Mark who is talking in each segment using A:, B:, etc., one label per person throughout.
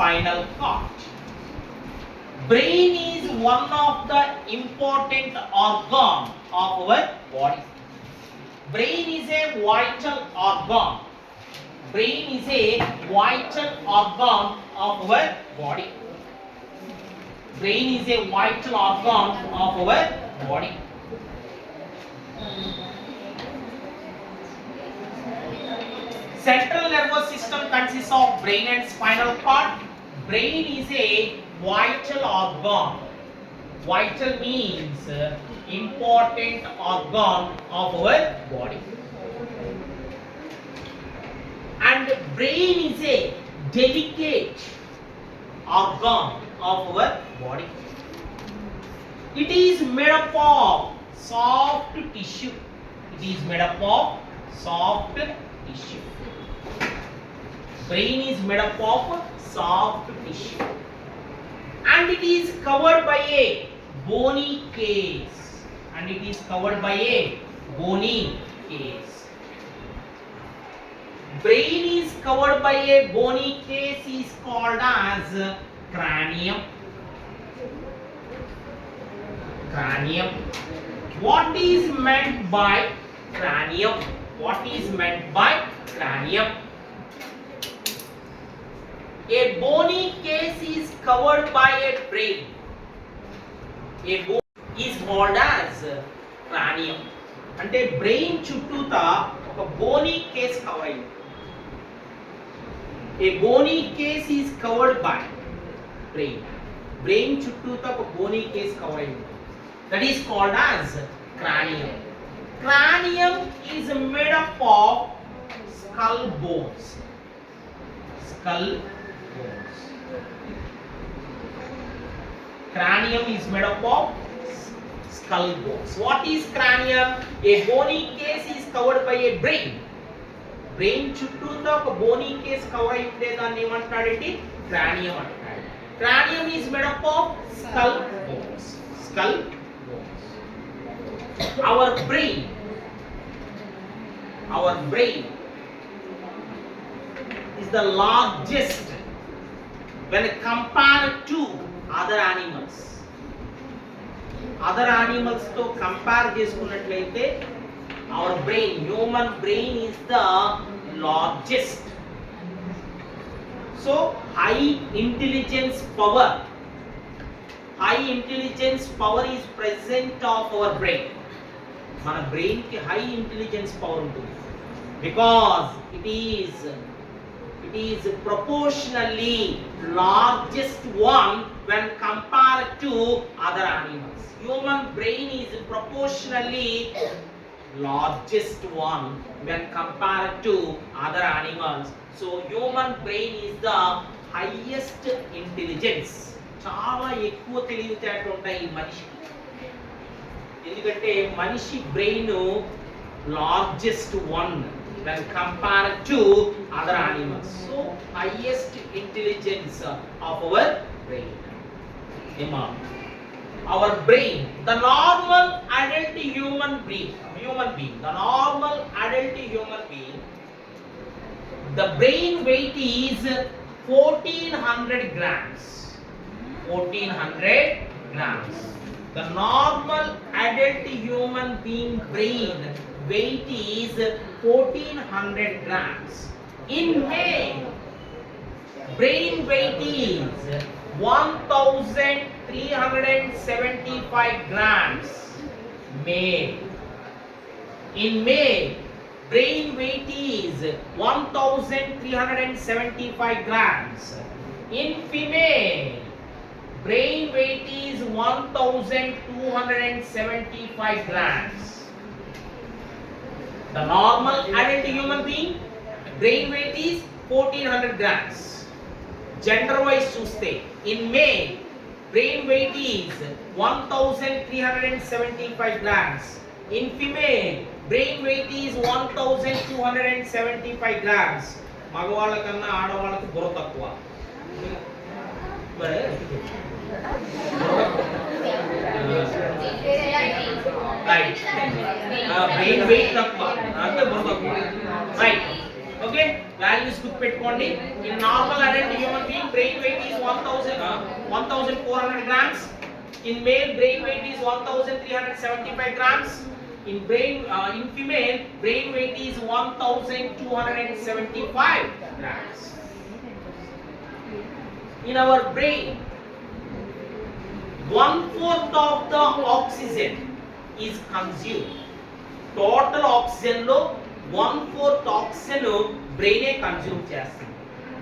A: spinal cord. Brain is one of the important organ of our body. Brain is a vital organ. Brain is a vital organ of our body. Brain is a vital organ of our body. Central nervous system consists of brain and spinal cord. Brain is a vital organ. Vital means important organ of our body. And brain is a delicate organ of our body. It is made up of soft tissue. It is made up of soft tissue. Brain is made up of soft tissue. And it is covered by a bony case. And it is covered by a bony case. Brain is covered by a bony case is called as cranium. Cranium. What is meant by cranium? What is meant by cranium? A bony case is covered by a brain. A bone is called as cranium. అంటే brain చుట్టూతా ఒక Boney case cover అయింది. A bony case is covered by brain. Brain చుట్టూతా ఒక Boney case cover అయింది. That is called as cranium. Cranium is made up of skull bones. Skull bones. Cranium is made up of skull bones. What is cranium? A bony case is covered by a brain. Brain చుట్టూతా ఒక Boney case cover అయి ఉండే దాన్ని ఏమంటాడండి? క్రానియం అంటాడు. Cranium is made up of skull bones. Skull bones. Our brain is the largest when compared to other animals. Other animals తో compare చేసుకున్నట్లయితే our brain, human brain is the largest. So high intelligence power is present of our brain. మన brain కి high intelligence power ఉంటుంది because it is proportionally largest one when compared to other animals. Human brain is proportionally largest one when compared to other animals. So human brain is the highest intelligence. చాలా ఎక్కువ తెలివితేటలు ఉంటాయి ఈ మనిషికి. ఎందుకంటే మనిషి brain largest one when compared to other animals. So highest intelligence of our brain. Our brain, the normal adult human being, the normal adult human being, the brain weight is 1400 grams. 1400 grams. The normal adult human being brain weight is 1400 grams. In male, brain weight is 1375 grams. Male. In male, brain weight is 1375 grams. In female, brain weight is 1275 grams. The normal adult human being brain weight is 1400 grams. Gender wise చూస్తే in male brain weight is 1375 grams. In female brain weight is 1275 grams. మగవాళ్ళ కన్నా ఆడవాళ్ళకి బుర్ర తక్కువ. Right. Brain weight తక్కువ అంటే బుర్ర తక్కువ. Right. Okay, values గుర్తుపెట్టుకోండి. In normal adult human being brain weight 1400 grams. In male, brain weight is 1375 grams. In female, brain weight is 1275 grams. In our brain, 1/4 of the oxygen is consumed. Total oxygen lo 1/4 oxygen brain consume chestandi.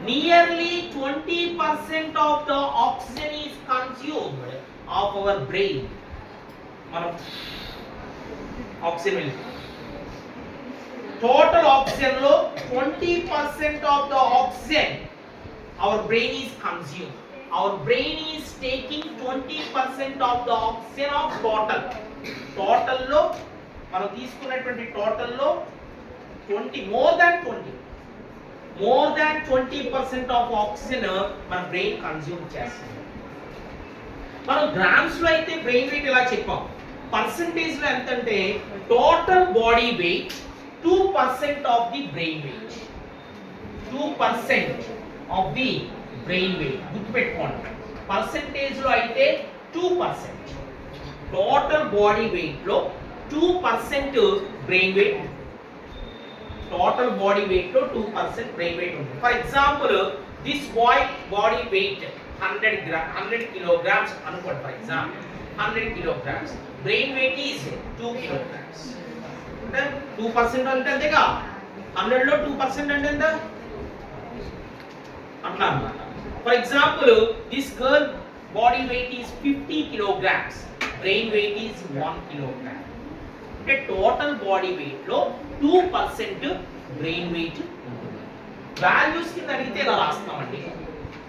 A: Nearly 20% of the oxygen is consumed of our brain. Manam oxygen total oxygen lo 20% of the oxygen our brain is consumed. Our brain is taking 20% of the oxygen of total lo మనం తీసుకున్నటువంటి total లో 20 more than 20% of oxygen మన brain consume చేస్తుంది. మనం grams లో అయితే brain wait ఇలా చెప్పాం. పర్సంటేజ్ లో ఎంత అంటే total body weight 2% of the brain wait. 2% of the brain wait గుర్తుపెట్టుకోండి. పర్సంటేజ్ లో అయితే 2%. టోటల్ బాడీ వెయిట్ లో 2% brain wait. Total body weight లో 2% బ్రెయిన్ వెయిట్ ఉంటుంది. For example this boy body weight 100 kilograms అనుకోండి. For example 100 kilograms, brain wait is 2 kilograms. అంటే 2% అంటే అంతేగా. 100 లో 2% అంటే ఎంత? అట్లా అన్నమాట. For example this girl body weight is 50 kilograms, brain wait is 1 kilogram. అంటే టోటల్ బాడీ వెయిట్ లో 2% బ్రెయిన్ వెయిట్ ఉంటుంది. వాల్యూస్ కింద అడిగితే ఇలా రాస్తామండి.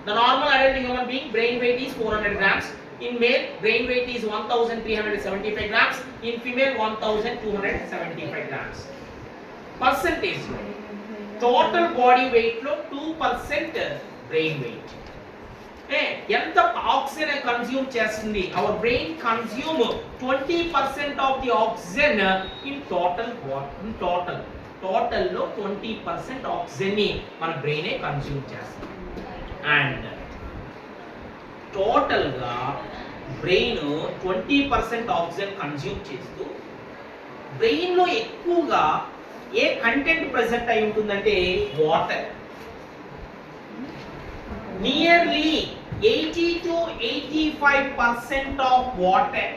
A: The normal adult human being brain weight is 400 grams. In male, brain weight is 1375 grams. In female, 1275 grams. Percentage lo total body weight lo 2% brain weight. ఎంత oxygen consume చేస్తుంది? Our brain consume 20% of the oxygen in total లో 20% oxygen ని మన బ్రెయినే consume చేస్తుంది. And total గా brain 20% oxygen consume చేస్తూ brain లో ఎక్కువగా ఏ కంటెంట్ ప్రెసెంట్ అయి ఉంటుందంటే water. Nearly 80 to 85% of water.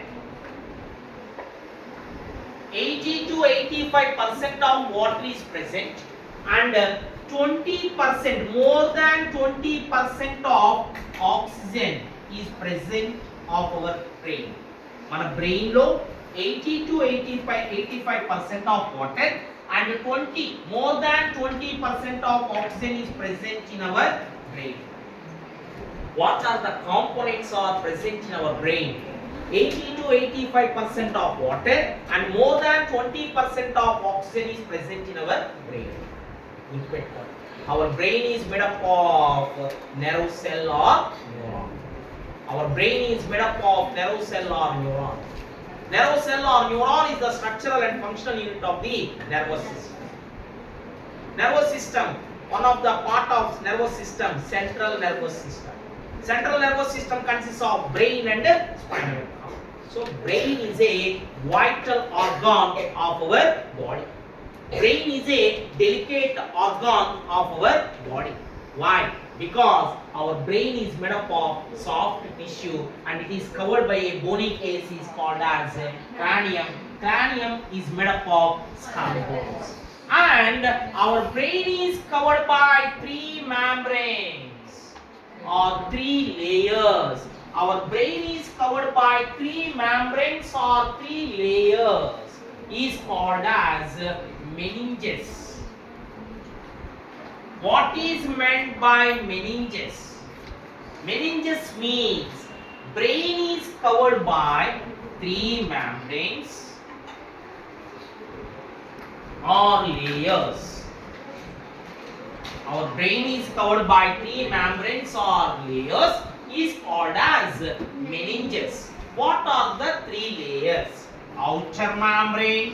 A: 80 to 85% of water is present, and 20%, more than 20% of oxygen is present of our brain. Mana brain lo 80 to 85% of water and more than 20% of oxygen is present in our brain. What are the components are present in our brain? 80 to 85% of water and more than 20% of oxygen is present in our brain. Our brain is made up of nerve cell or neuron. Our brain is made up of nerve cell or neuron. Nerve cell or neuron is the structural and functional unit of the nervous system. Nervous system, one of the part of nervous system, central nervous system. Central nervous system consists of brain and spinal cord. So brain is a vital organ of our body. Brain is a delicate organ of our body. Why? Because our brain is made up of soft tissue and it is covered by a bony case is called as cranium. Cranium is made up of skull bones. And our brain is covered by 3 membranes or 3 layers. Our brain is covered by 3 membranes or 3 layers is called as meninges. What is meant by meninges? Meninges means brain is covered by 3 membranes or layers. Our brain is covered by 3 membranes or layers is called as meninges. What are the 3 layers? Outer membrane,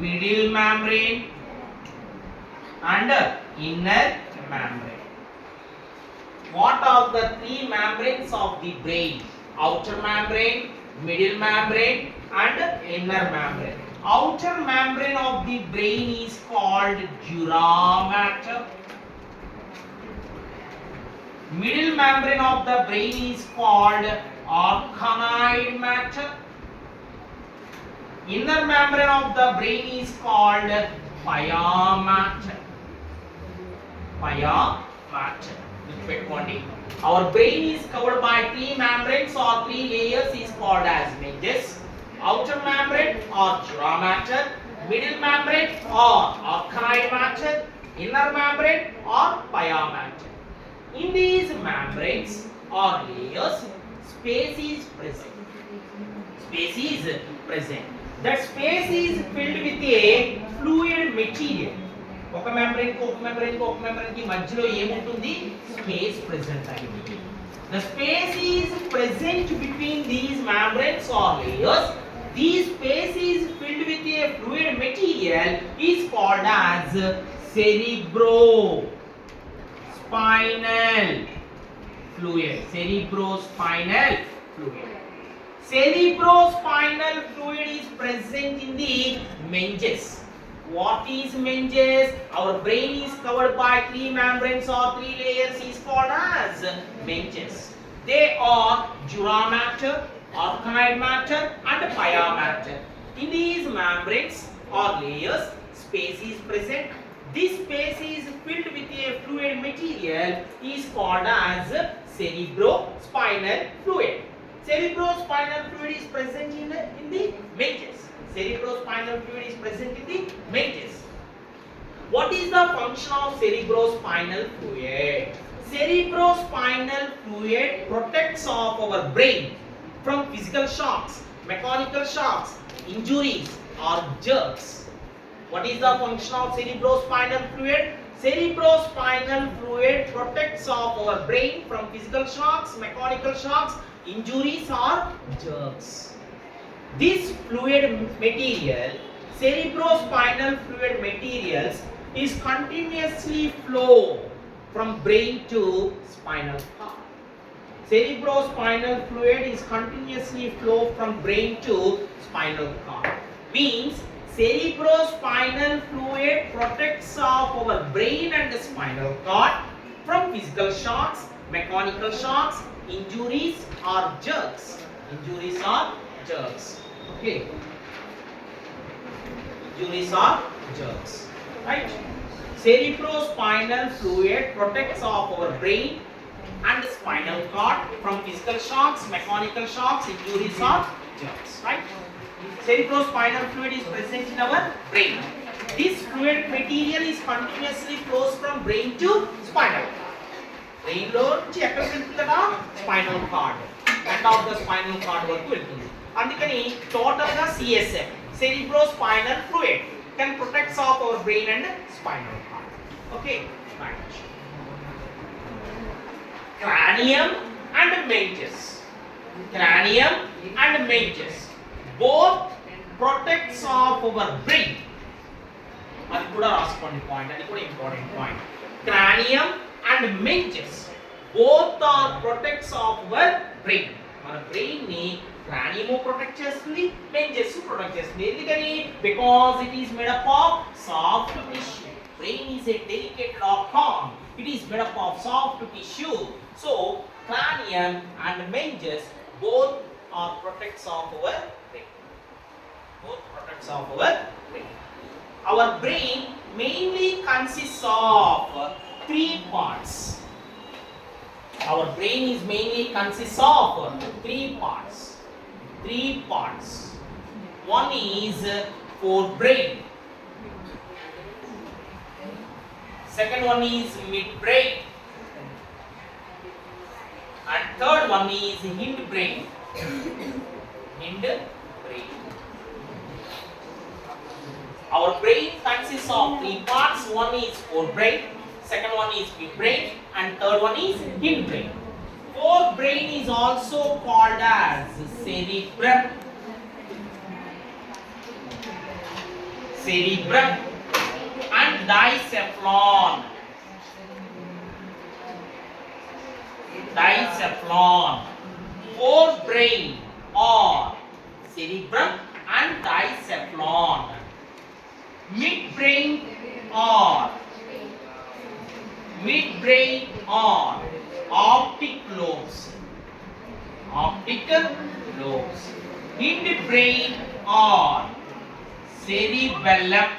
A: middle membrane and inner membrane. What are the three membranes of the brain? Outer membrane, middle membrane, and inner membrane. Outer membrane of the brain is called dura mater. Middle membrane of the brain is called arachnoid matter. Inner membrane of the brain is called pia matter. Pia matter. Our brain is covered by three membranes or three layers is called as meninges. Outer membrane or dura mater, middle membrane or arachnoid matter, inner membrane or pia matter. In these membranes or layers, space is present. Space is present. That space is filled with a fluid material. ఒక membrane కి మధ్యలో ఏముంటుంది? Space present అయింది. The space is present between these membranes or layers. These space is filled with a fluid material is called as cerebrospinal fluid. Cerebrospinal fluid. Cerebrospinal fluid is present in the meninges. What is meninges? Our brain is covered by three membranes or three layers is called as meninges. They are dura mater, arachnoid matter, and pia matter. In these membranes or layers, space is present. This space is filled with a fluid material is called as cerebrospinal fluid. Cerebrospinal fluid is present in the meninges. Cerebrospinal fluid is present in the meninges. What is the function of cerebrospinal fluid? Cerebrospinal fluid protects of our brain from physical shocks, mechanical shocks, injuries or jerks. What is the function of cerebrospinal fluid? Cerebrospinal fluid protects of our brain from physical shocks, mechanical shocks, injuries or jerks. This fluid material, cerebrospinal fluid materials, is continuously flow from brain to spinal cord. Cerebrospinal fluid is continuously flow from brain to spinal cord. Means cerebrospinal fluid protects of our brain and the spinal cord from physical shocks, mechanical shocks, injuries or jerks. Injuries or jerks. Okay. Injuries or jerks. Right? Cerebrospinal fluid protects of our brain and spinal cord from physical shocks, mechanical shocks, injuries or jerks. Right? Cerebrospinal fluid is present in our brain. This fluid material is continuously flows from brain to spinal cord. Brain లో నుంచి ఎక్కడికి వెళ్తుందా? Spinal cord. End of the spinal cord వరకు వెళ్తుంది. అందుకని total గా CSF, cerebrospinal fluid, can protect of our brain and spinal cord. Okay, right. Cranium and meninges. Cranium and meninges both protects of our brain. అది కూడా రాసుకోండి point, అది కూడా important point. Cranium and meninges both are protects of our brain. మన brain ని cranium protect చేస్తుంది, meninges protect చేస్తుంది. ఎందుకని? Because it is made up of soft tissue. Brain is a delicate organ. It is made up of soft tissue. So cranium and meninges both are protects of our brain. Both protects of our brain. Our brain mainly consists of three parts. Our brain is mainly consists of three parts. Three parts. One is forebrain. Second one is midbrain. And third one is hindbrain. Hindbrain. Our brain consists of three parts. One is forebrain, second one is midbrain, and third one is hindbrain. Forebrain is also called as cerebrum. Cerebrum and diencephalon. Dicephalon. Forebrain or cerebrum and dicephalon. Midbrain or optic lobes. Optical lobes. Hindbrain or cerebellum.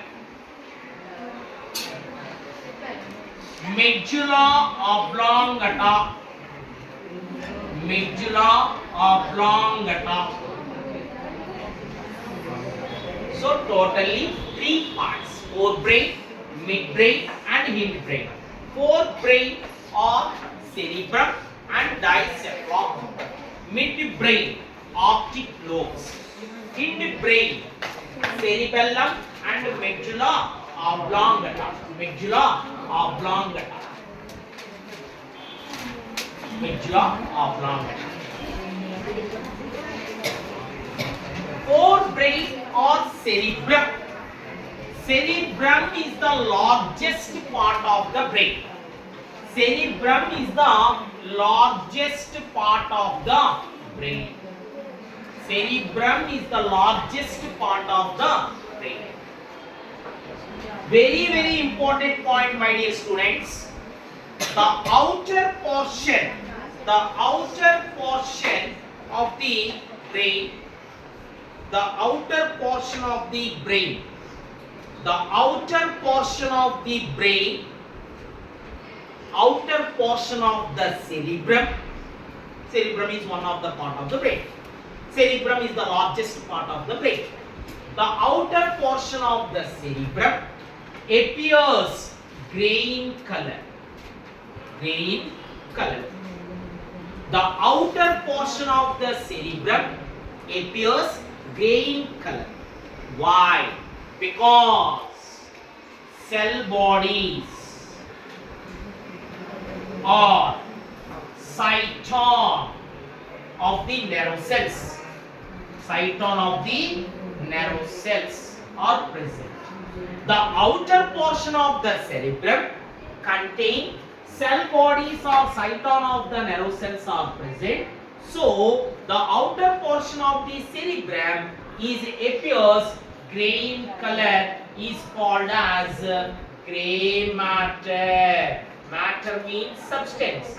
A: Medulla oblongata. Medulla oblongata. So totally 3 parts: forebrain, midbrain and hindbrain. Forebrain or cerebrum and dicephalon. Midbrain optic lobes. Hindbrain cerebellum and medulla oblongata. Medulla oblongata. Medulla oblongata. Forebrain or cerebrum. Cerebrum is the largest part of the brain. Cerebrum is the largest part of the brain. Cerebrum is the largest part of the brain. Very important point, my dear students. The outer portion of the brain, the outer portion of the brain, the outer portion of the brain, outer portion of the cerebrum. Cerebrum is one of the part of the brain. Cerebrum is the largest part of the brain. The outer portion of the cerebrum appears green color. Green color. The outer portion of the cerebrum appears green color. Why? Because cell bodies or cyton of the nerve cells, cyton of the nerve cells are present. The outer portion of the cerebrum contain cell bodies or cyton of the nerve cells are present. So the outer portion of the cerebrum appears green color, is called as gray matter. Matter means substance.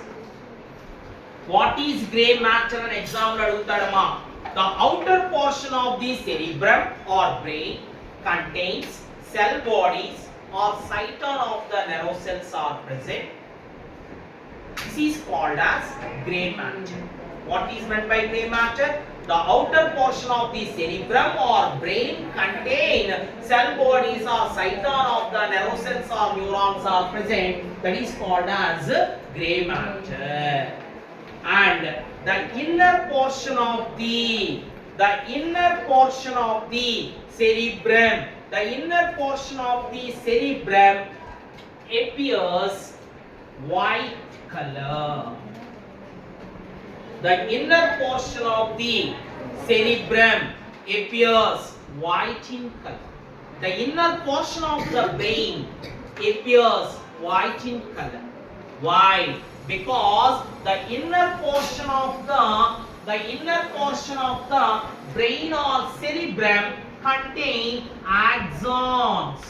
A: What is gray matter? An example adutadama. The outer portion of the cerebrum or brain contains cell bodies or cyton of the nerve cells are present. This is called as gray matter. What is meant by gray matter? The outer portion of the cerebrum or brain contain cell bodies or cyton of the nerve cells or neurons are present. That is called as gray matter. And the inner portion of the cerebrum, appears white color. The inner portion of the cerebrum appears white in color. The inner portion of the brain appears white in color. Why? Because the inner portion of the brain or cerebrum contain axons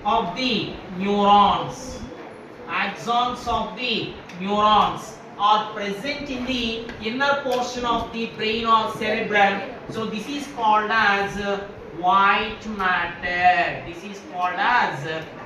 A: of the neurons. Axons of the neurons are present in the inner portion of the brain or cerebrum. So this is called as white matter. This is called as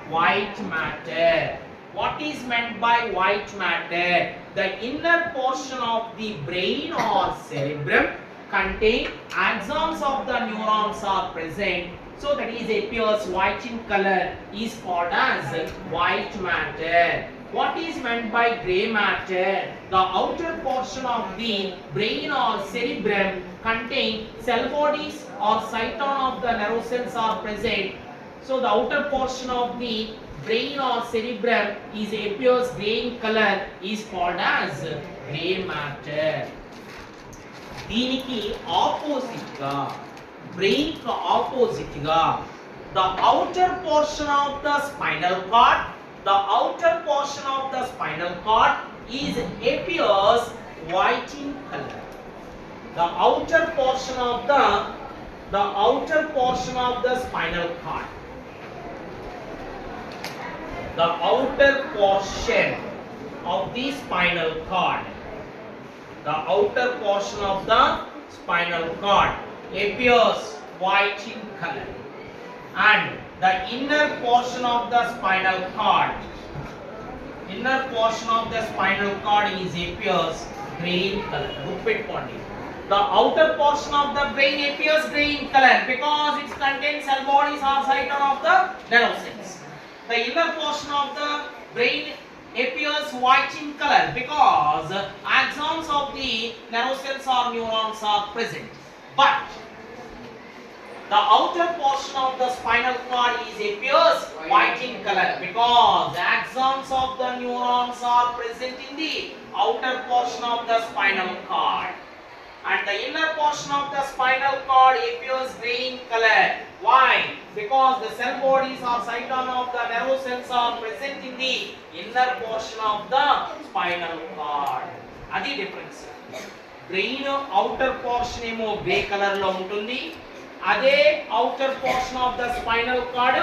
A: white matter. What is meant by white matter? The inner portion of the brain or cerebrum contain axons of the neurons are present. So that is appears white in color, is called as white matter. What is meant by gray matter? The outer portion of the brain or cerebrum contain cell bodies or cyton of the nerve cells are present. So the outer portion of the brain or cerebrum appears gray in color, is called as gray matter. దీనికి opposite గా brain కు opposite గా the outer portion of the spinal cord appears white in color. The outer portion of the spinal cord. The outer portion of the spinal cord. The outer portion of the spinal cord appears white in color, and the inner portion of the spinal cord is appears gray in color. Guppettukondi. The outer portion of the brain appears gray in color because it contains cell bodies or cyton of the nerve cells. The inner portion of the brain appears white in color because axons of the nerve cells or neurons are present. But the outer portion of the spinal cord appears white in color because axons of the neurons are present in the outer portion of the spinal cord. And the inner portion of the spinal cord appears gray in color. Why? Because the cell bodies or cyton of the nerve cells are present in the inner portion of the spinal cord. Adi difference. Brain outer portion emo gray color lo untundi. Ade outer portion of the spinal cord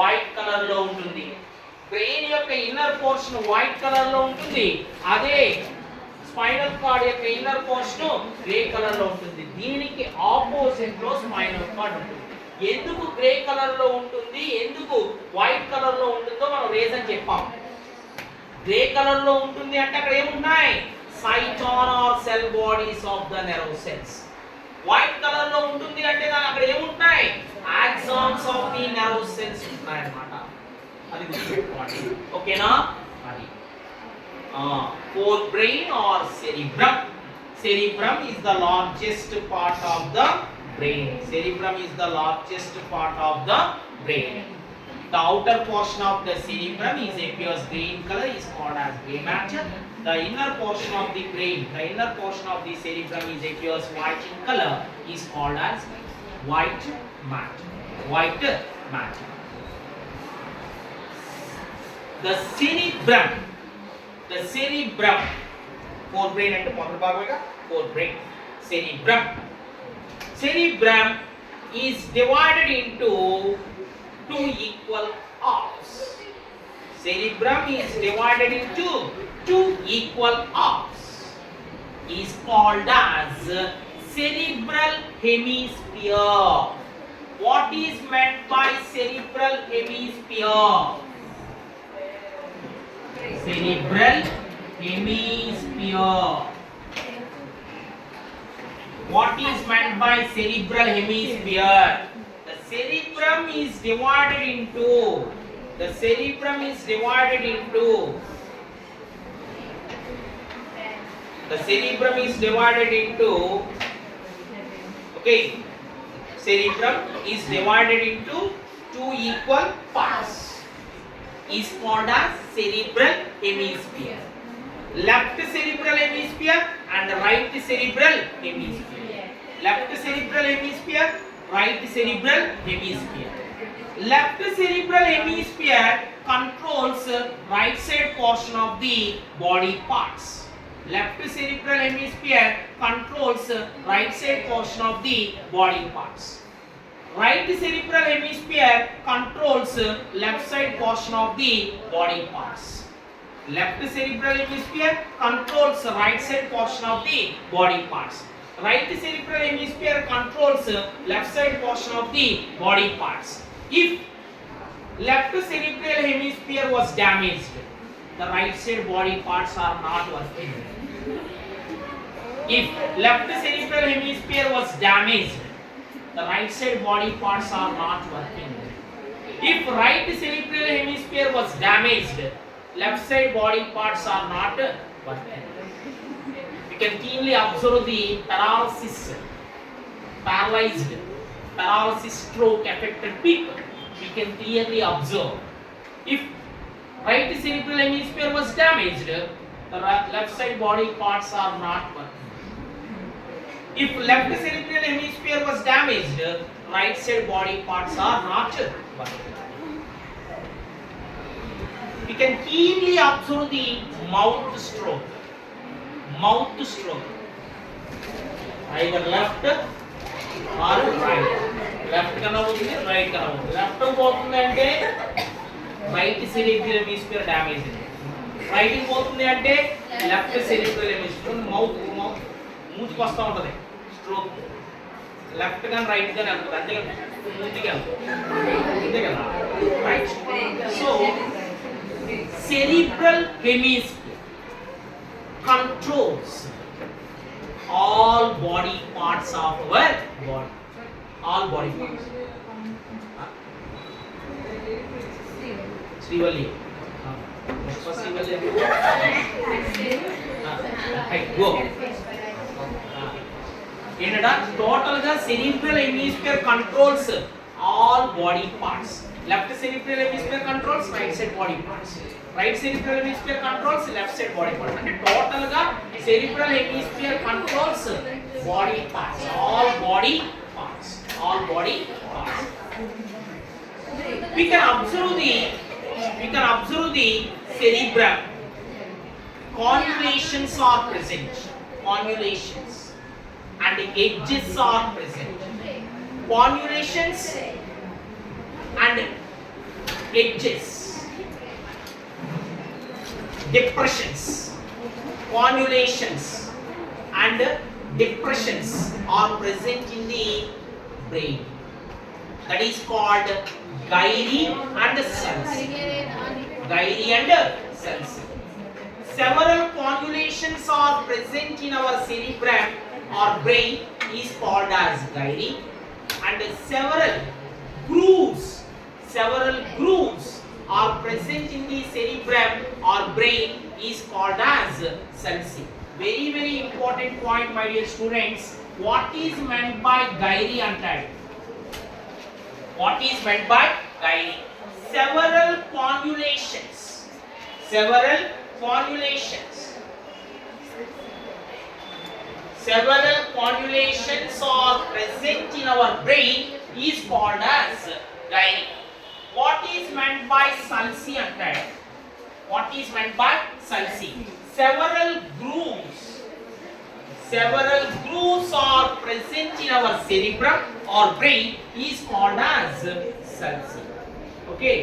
A: white color lo untundi. Brain yokka inner portion white color lo untundi. Ade spinal cord యొక్క inner portion grey colour లో ఉంటుంది. దీనికి opposite లో spinal cord ఉంటుంది. ఎందుకు grey colour లో ఉంటుంది, ఎందుకు వైట్ కలర్ లో ఉంటుందో మనం రీజన్ చెప్పాం. గ్రే కలర్ లో ఉంటుంది అంటే అక్కడ ఏమున్నాయి? Cyton are cell bodies of the nerve cells. White colour లో ఉంటుంది అంటే అక్కడ ఏముంటాయి? Axons of the nerve cells ఉంటాయి అన్నమాట. అది గుర్తుపెట్టుకోండి. ఓకేనా? అది forebrain or cerebrum. Cerebrum is the largest part of the brain. Cerebrum is the largest part of the brain. The outer portion of the cerebrum appears grey in color, is called as grey matter. The inner portion of the brain, the inner portion of the cerebrum appears white in color, is called as white matter. White matter. The cerebrum, forebrain and forebrain. Cerebrum is divided into two equal halves. Cerebrum is divided into two equal halves. Is called as cerebral hemisphere. What is meant by cerebral hemisphere? Cerebral hemisphere. What is meant by cerebral hemisphere? The cerebrum is divided into two equal parts. Is called as cerebral hemisphere. Left cerebral hemisphere and right cerebral hemisphere. Left cerebral hemisphere, right cerebral hemisphere. Left cerebral hemisphere controls right side portion of the body parts. Left cerebral hemisphere controls right side portion of the body parts. Right cerebral hemisphere controls left side portion of the body parts. Left cerebral hemisphere controls right side portion of the body parts. Right cerebral hemisphere controls left side portion of the body parts. If left cerebral hemisphere was damaged, the right side body parts are not working. If left cerebral hemisphere was damaged, the right side body parts are not working. If right cerebral hemisphere was damaged, left side body parts are not working. You can keenly observe the paralysis stroke affected people. You can clearly observe. If right cerebral hemisphere was damaged, the left side body parts are not working. If left cerebral hemisphere was damaged, right side body parts are not working. We can keenly observe the mouth stroke. Mouth stroke. Either left or right. Left kana undi, right kana undi. Left పోతుంది అంటే right cerebral hemisphere damage ఉంది. Right పోతుంది అంటే left cerebral hemisphere mouth మూతికి వస్తూ ఉంటుంది stroke. Left కానీ right కానీ వెళ్తుంది అంతే కదా, మూతికి వెళ్తుంది అంతే కదా, right. So cerebral hemisphere controls all body parts of our body. All body parts. Srivalli. Next was Srivalli. Go. ఏంటంటే టోటల్ గా cerebral hemisphere controls all body parts. Left cerebral hemisphere controls right side body parts. Right cerebral hemisphere controls left side body parts. అంటే total గా cerebral hemisphere controls body parts. All body parts. All body parts. We can observe the cerebrum. Convolutions are present. Convolutions. And edges are present. Convolutions and edges. Depressions. Convolutions and depressions are present in the brain. That is called gyri and sulci. Gyri and sulci. Several convolutions are present in our cerebrum or brain is called as gyri, and several grooves are present in the cerebrum or brain is called as sulci. Very very important point, my dear students. What is meant by gyri antadu? What is meant by gyri? Several convolutions are present in our brain is called as gyri. What is meant by sulci antadu? What is meant by sulci? Several grooves are present in our cerebrum or brain is called as sulci. Okay,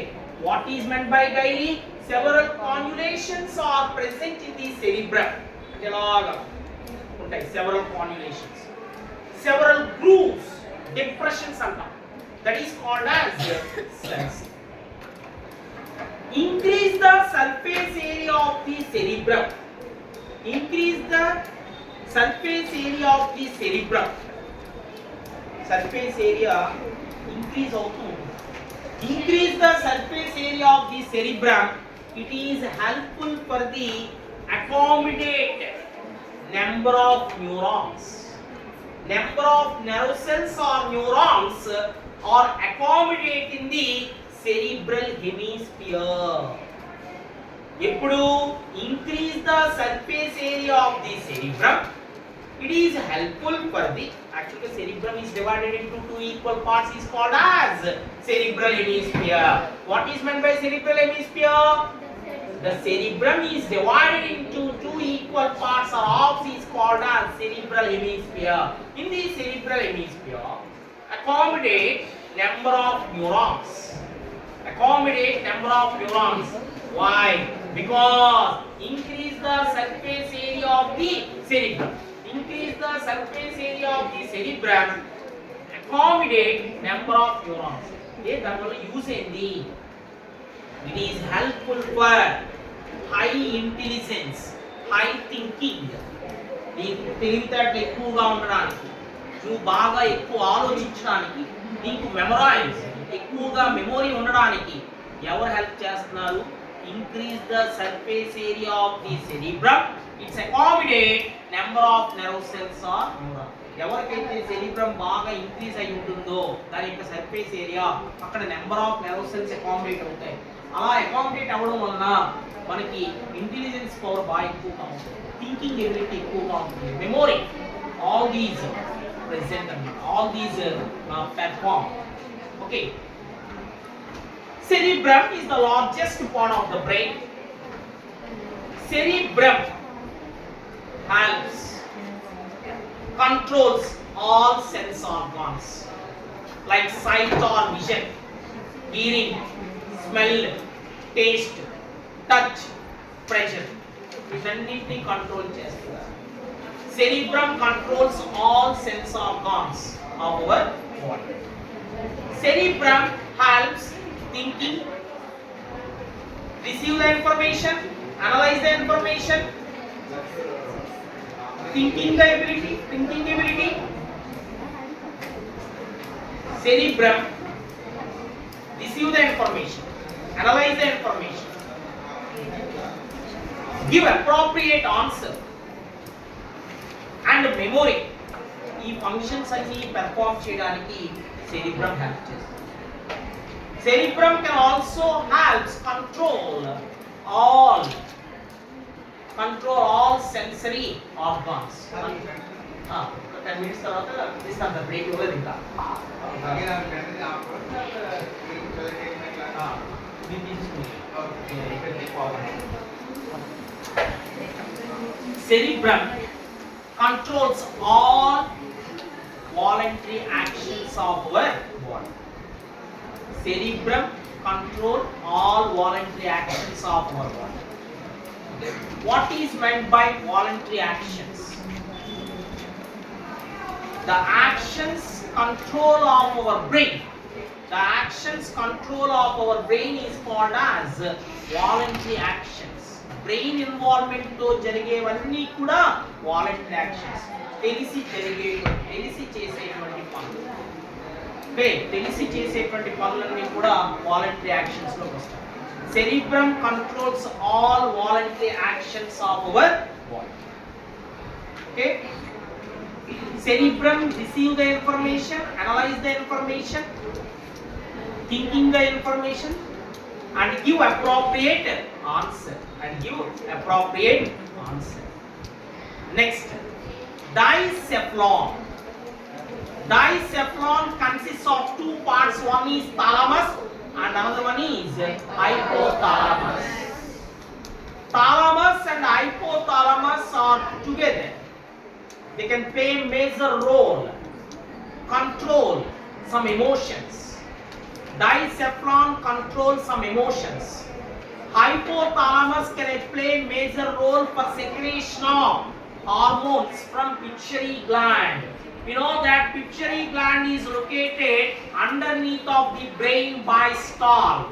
A: what is meant by gyri? Several convolutions are present in the cerebrum. Ilaga untai several convolutions, several grooves, depressions anta, that is called as sulci. Increase the surface area of the cerebrum. Increase the surface area of the cerebrum. Surface area increase అవుతూ ఉంటుంది. Increase the surface area of the cerebrum. It is helpful for the accommodate number of neurons. Number of nerve cells or neurons are accommodate in the cerebral hemisphere. Eppudu increase the surface area of the cerebrum. It is helpful for the, actually cerebrum is divided into two equal parts is called as cerebral hemisphere. What is meant by cerebral hemisphere? The cerebrum is divided into two equal parts or halves is called as cerebral hemisphere. In the cerebral hemisphere, accommodate number of neurons. Why? Because increase the surface area of the cerebrum. Increase the surface area of the cerebrum. Accommodate number of neurons. That will use in the. It is helpful for high intelligence, high thinking. నీకు తెలివితేటలు ఎక్కువగా ఉండడానికి, నువ్వు బాగా ఎక్కువ ఆలోచించడానికి, నీకు ఎక్కువగా మెమొరీ ఉండడానికి ఎవరు హెల్ప్ చేస్తున్నారు? Increase the surface area of the cerebrum. It's accommodate number of nerve cells or neurons. ఎవరికైతే cerebrum బాగా ఇంక్రీజ్ అయి ఉంటుందో దాని యొక్క సర్ఫేస్ ఏరియా, అక్కడ number of nerve cells accommodate అవుతాయి. అలా అకామిడేట్ అవ్వడం వలన మనకి ఇంటెలిజెన్స్ పవర్ బాగా ఎక్కువగా ఉంటుంది, థింకింగ్ ఎబిలిటీ ఎక్కువగా ఉంటుంది, మెమొరీ, ఆల్ దీస్ ప్రెసెంట్ అన్నమాట, all these perform. Okay, cerebrum is the largest part of the brain. Cerebrum helps controls all sense organs like sight or vision, hearing, smell, taste, touch, pressure. వీటన్నిటిని control చేస్తుంది. Cerebrum controls all sense organs of our body. Cerebrum helps thinking, receive the information, analyze the information, thinking ability. Cerebrum receive the information, analyze the information, give appropriate answer, and memory. ఈ functions అన్ని perform చేయడానికి cerebrum help చేస్తుంది. Cerebrum can also helps control all sensory organs. 10 minutes తర్వాత ఇస్తాను sir, break ఇవ్వలేదు ఇంకా. Cerebrum controls all voluntary actions of our body. Cerebrum control all voluntary actions of our body. What is meant by voluntary actions? The actions control of our brain. The actions control of our brain is called as voluntary actions. Brain involvement తో జరిగేవన్నీ కూడా voluntary actions. తెలిసి చేసేటువంటి పనులు. తెలిసి చేసేటువంటి పనులన్నీ కూడా voluntary actions లోకి వస్తాయి. Cerebrum controls all voluntary actions of our body. Okay? Cerebrum receive the information, analyze the information, thinking the information, and give appropriate answer. Next, Diencephalon consists of two parts. One is thalamus and another one is hypothalamus. Thalamus and hypothalamus are together. They can play a major role, control some emotions. Diencephalon controls some emotions. Hypothalamus can play major role for secretion of hormones from pituitary gland. We know that pituitary gland is located underneath of the brain by stalk.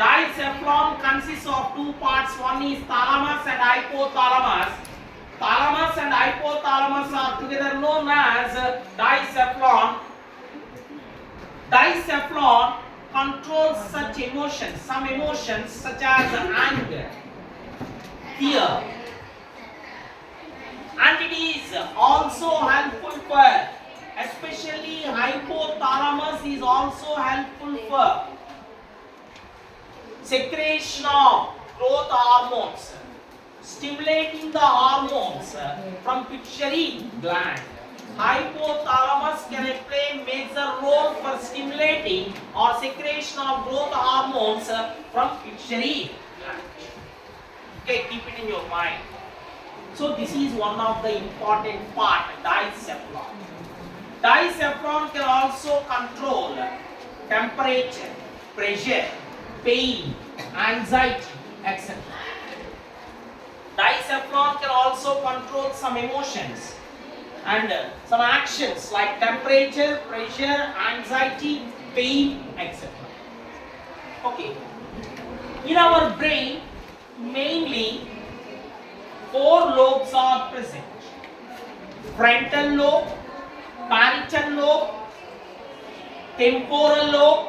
A: Diencephalon consists of two parts. One is thalamus and hypothalamus. Thalamus and hypothalamus are together known as diencephalon. Diencephalon controls such emotions, some emotions such as anger, fear, and it is also helpful for, especially hypothalamus is also helpful for secretion of growth hormones, stimulating the hormones from pituitary gland. Hypothalamus can play major role for stimulating or secretion of growth hormones from pituitary gland. Okay, keep it in your mind. So this is one of the important part, diencephalon. Diencephalon can also control temperature, pressure, pain, anxiety, etc. Diencephalon can also control some emotions and some actions like temperature, pressure, anxiety, pain, etc. Okay. In our brain, mainly 4 lobes are present: frontal lobe, parietal lobe, temporal lobe,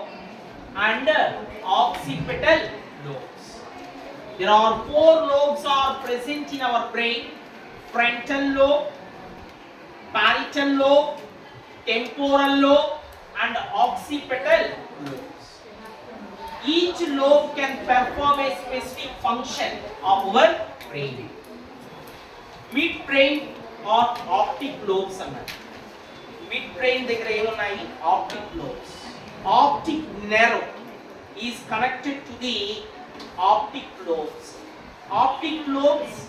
A: and occipital lobes. There are 4 lobes are present in our brain: frontal lobe, parietal lobe, temporal lobe, and occipital lobes. Each lobe can perform a specific function of our brain. Midbrain or optic lobes అన్నారు. Midbrain దగ్గర ఏమున్నాయి? Optic lobes. Optic nerve is connected to the optic lobes. Optic lobes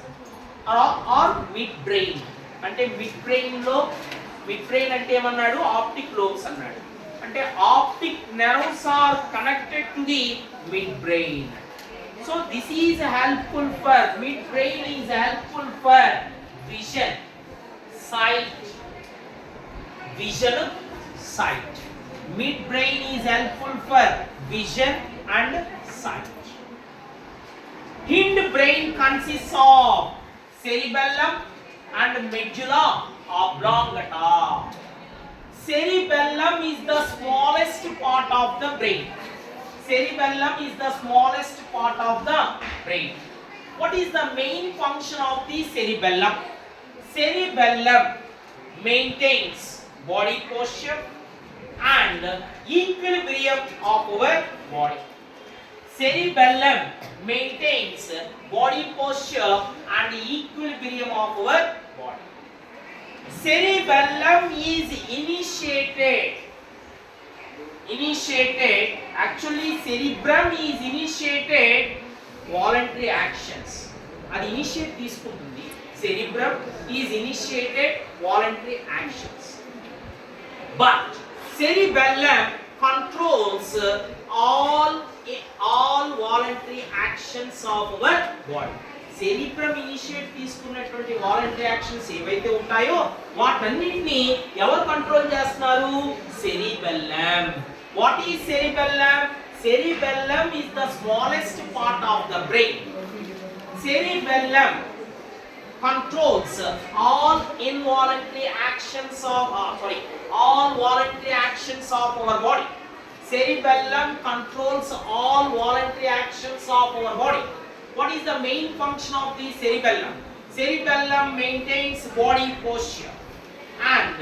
A: are midbrain. అంటే midbrain లో, midbrain అంటే ఏమన్నాడు, optic lobes అన్నాడు. అంటే optic nerves are connected to the midbrain. So this is helpful for, midbrain is helpful for vision, sight, vision, sight. Midbrain is helpful for vision and sight. Hindbrain consists of cerebellum and medulla oblongata. Cerebellum is the smallest part of the brain. Cerebellum is the smallest part of the brain. What is the main function of the cerebellum? Cerebellum maintains body posture and equilibrium of our body. Cerebellum maintains body posture and equilibrium of our body. Cerebellum is initiated, actually cerebrum is initiated voluntary actions. అది initiate తీసుకుంటుంది. Cerebrum is initiated voluntary actions, but cerebellum controls all voluntary actions of our body. Cerebrum initiate తీసుకున్నటువంటి voluntary actions ఏవైతే ఉంటాయో వాటన్నిటిని ఎవరు control చేస్తున్నారు? Cerebellum. What is cerebellum? Cerebellum is the smallest part of the brain. Cerebellum controls all voluntary actions of our body. Cerebellum controls all voluntary actions of our body. What is the main function of the cerebellum? Cerebellum maintains body posture and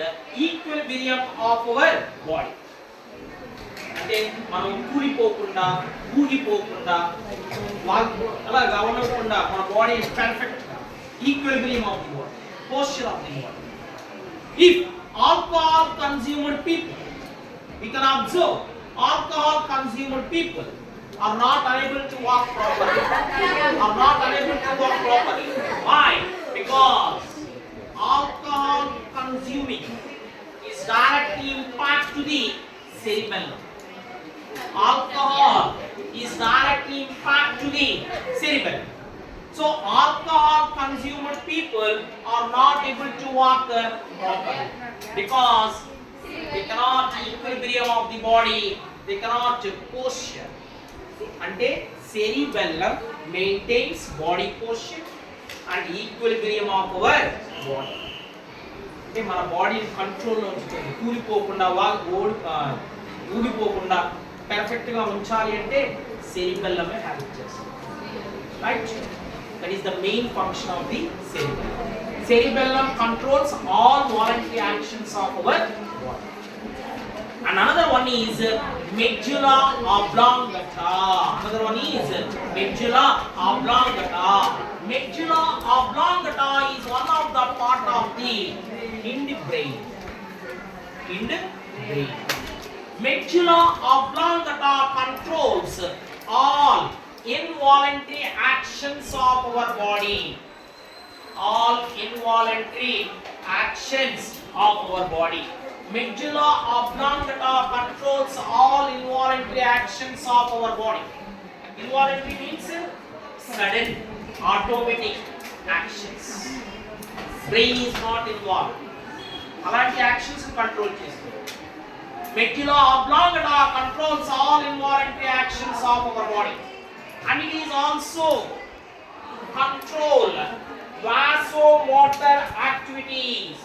A: equilibrium of our body. అంటే మనం కూలిపోకుండా, ఊగిపోకుండా, అలా గమనకుండా మన body perfect equilibrium of the body, posture of the body. If alcohol consumed people, we can observe alcohol consumed people are not unable to walk properly. Why? Because alcohol consuming is directly impact to the cerebellum. Alcohol is directly impact to the cerebellum. So alcohol consumed people are not able to walk properly because they cannot equilibrium of the body, they cannot posture. Ante cerebellum maintains body posture and equilibrium of our body. అంటే మన బాడీని కంట్రోల్లో ఉంచుతుంది. కూలిపోకుండా, ఊగిపోకుండా పర్ఫెక్ట్గా ఉంచాలి అంటే cerebellum help చేస్తుంది. Right? That is the main function of the cerebellum. Cerebellum controls all voluntary actions of our body. And another one is medulla oblongata. Medulla oblongata is one of the part of the hindbrain. Medulla oblongata controls all involuntary actions of our body. Medulla oblongata controls all involuntary actions of our body. Involuntary means sudden, automatic actions. Brain is not involved. అలాంటి actions control చేస్తుంది. Medulla oblongata controls all involuntary actions of our body. And it is also control vasomotor activities.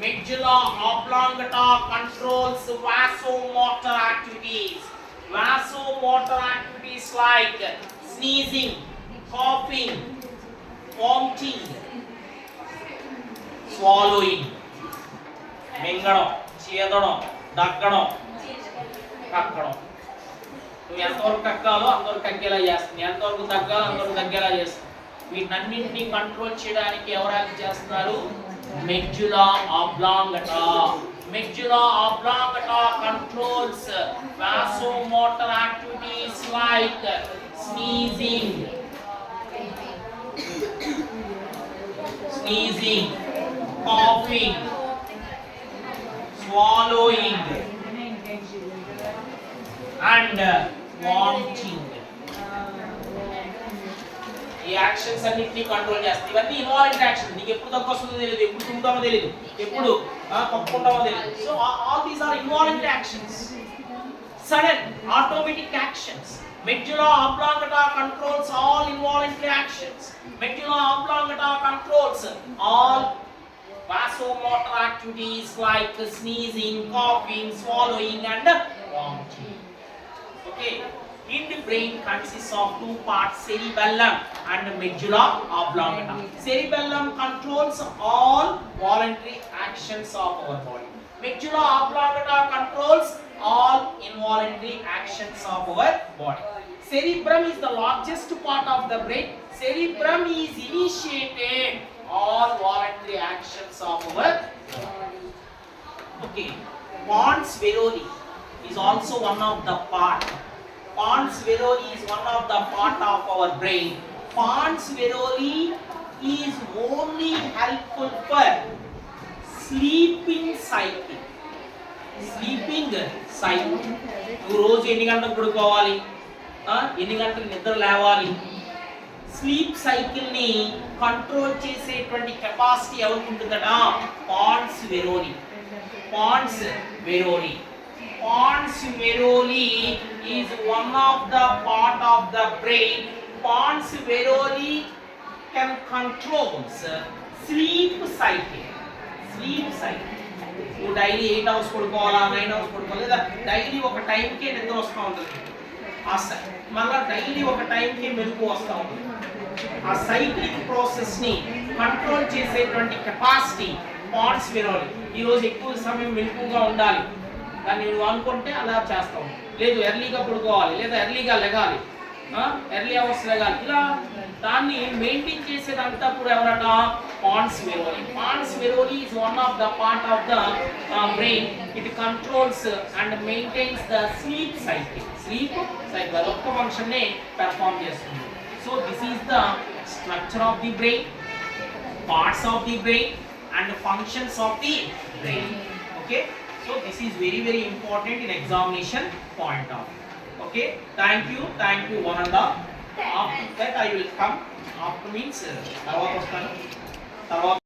A: Medulla oblongata controls vasomotor activities. Vasomotor activities like sneezing, coughing, vomiting, swallowing, మింగడం, చేదడం, దగ్గడం, కక్కడం. నువ్వు ఎంతవరకు కక్కాలో అంతవరకు కక్కేలా చేస్తుంది, ఎంతవరకు తగ్గాలో అంతవరకు తగ్గేలా చేస్తుంది. వీటన్నింటినీ కంట్రోల్ చేయడానికి ఎవరు హెల్ప్ చేస్తున్నారు? Medulla oblongata. Medulla oblongata controls vasomotor activities like sneezing, coughing, swallowing, and vomiting. ఈ యాక్షన్స్ అన్నిటిని కంట్రోల్ చేస్తుంది. ఇవన్నీ ఇన్వాలెంట్ యాక్షన్. నీకు ఎప్పుడు దగ్గు వస్తుందో తెలియదు, ఎప్పుడు తుమ్ముతామో తెలియదు, ఎప్పుడు కప్పుకుంటామో తెలియదు. So all these are involuntary actions. Sudden automatic actions. Medulla oblongata controls all involuntary actions. Medulla oblongata controls all vasomotor activities like sneezing, coughing, swallowing, and vomiting. Okay. In the brain consists of two parts, cerebellum and medulla oblongata. Cerebellum controls all voluntary actions of our body. Medulla oblongata controls all involuntary actions of our body. Cerebrum is the largest part of the brain. Cerebrum is initiated all voluntary actions of our body. Okay. Pons varolii is also one of the part. Pons varolii is one of the part of our brain. Pons varolii is only helpful for sleeping cycle. నువ్వు రోజు ఎన్ని గంటలకు పడుకోవాలి, ఎన్ని గంటలకు నిద్ర లేవాలి, sleep cycle ని కంట్రోల్ చేసేటువంటి కెపాసిటీ ఎవరికి ఉంటుందట? Pons varolii. Pons varolii is one of the part of the brain. Pons varolii can controls sleep cycle. నువ్వు డైలీ 8 అవర్స్ పడుకోవాలా, 9 అవర్స్ పడుకోవాలి, లేదా డైలీ ఒక టైంకే నిద్ర వస్తూ ఉంటుంది, మళ్ళీ డైలీ ఒక టైంకే మెలకు వస్తూ ఉంటుంది. ఆ సైక్లిక్ ప్రాసెస్ ని కంట్రోల్ చేసేటువంటి కెపాసిటీ పాన్స్ వెరోలీ. ఈరోజు ఎక్కువ సమయం మెలకుగా ఉండాలి దాన్ని నువ్వు అనుకుంటే అలా చేస్తావు. లేదు ఎర్లీగా పడుకోవాలి, లేదా ఎర్లీగా లెగాలి, ఎర్లీ అవర్స్ లెగాలి, ఇలా దాన్ని మెయింటైన్ చేసేదంతా కూడా ఎవరట? Pons varolii. Pons varolii is one of the part of the brain. It controls and maintains the sleep cycle. ఒక్క ఫంక్షన్ నే పెర్ఫార్మ్ చేస్తుంది. So this is the structure of the brain, parts of the brain, and functions of the brain. Okay. So this is very important in examination point of. Okay. Thank you Vananda. After that I will come. After means తర్వాత వస్తాను. తర్వాత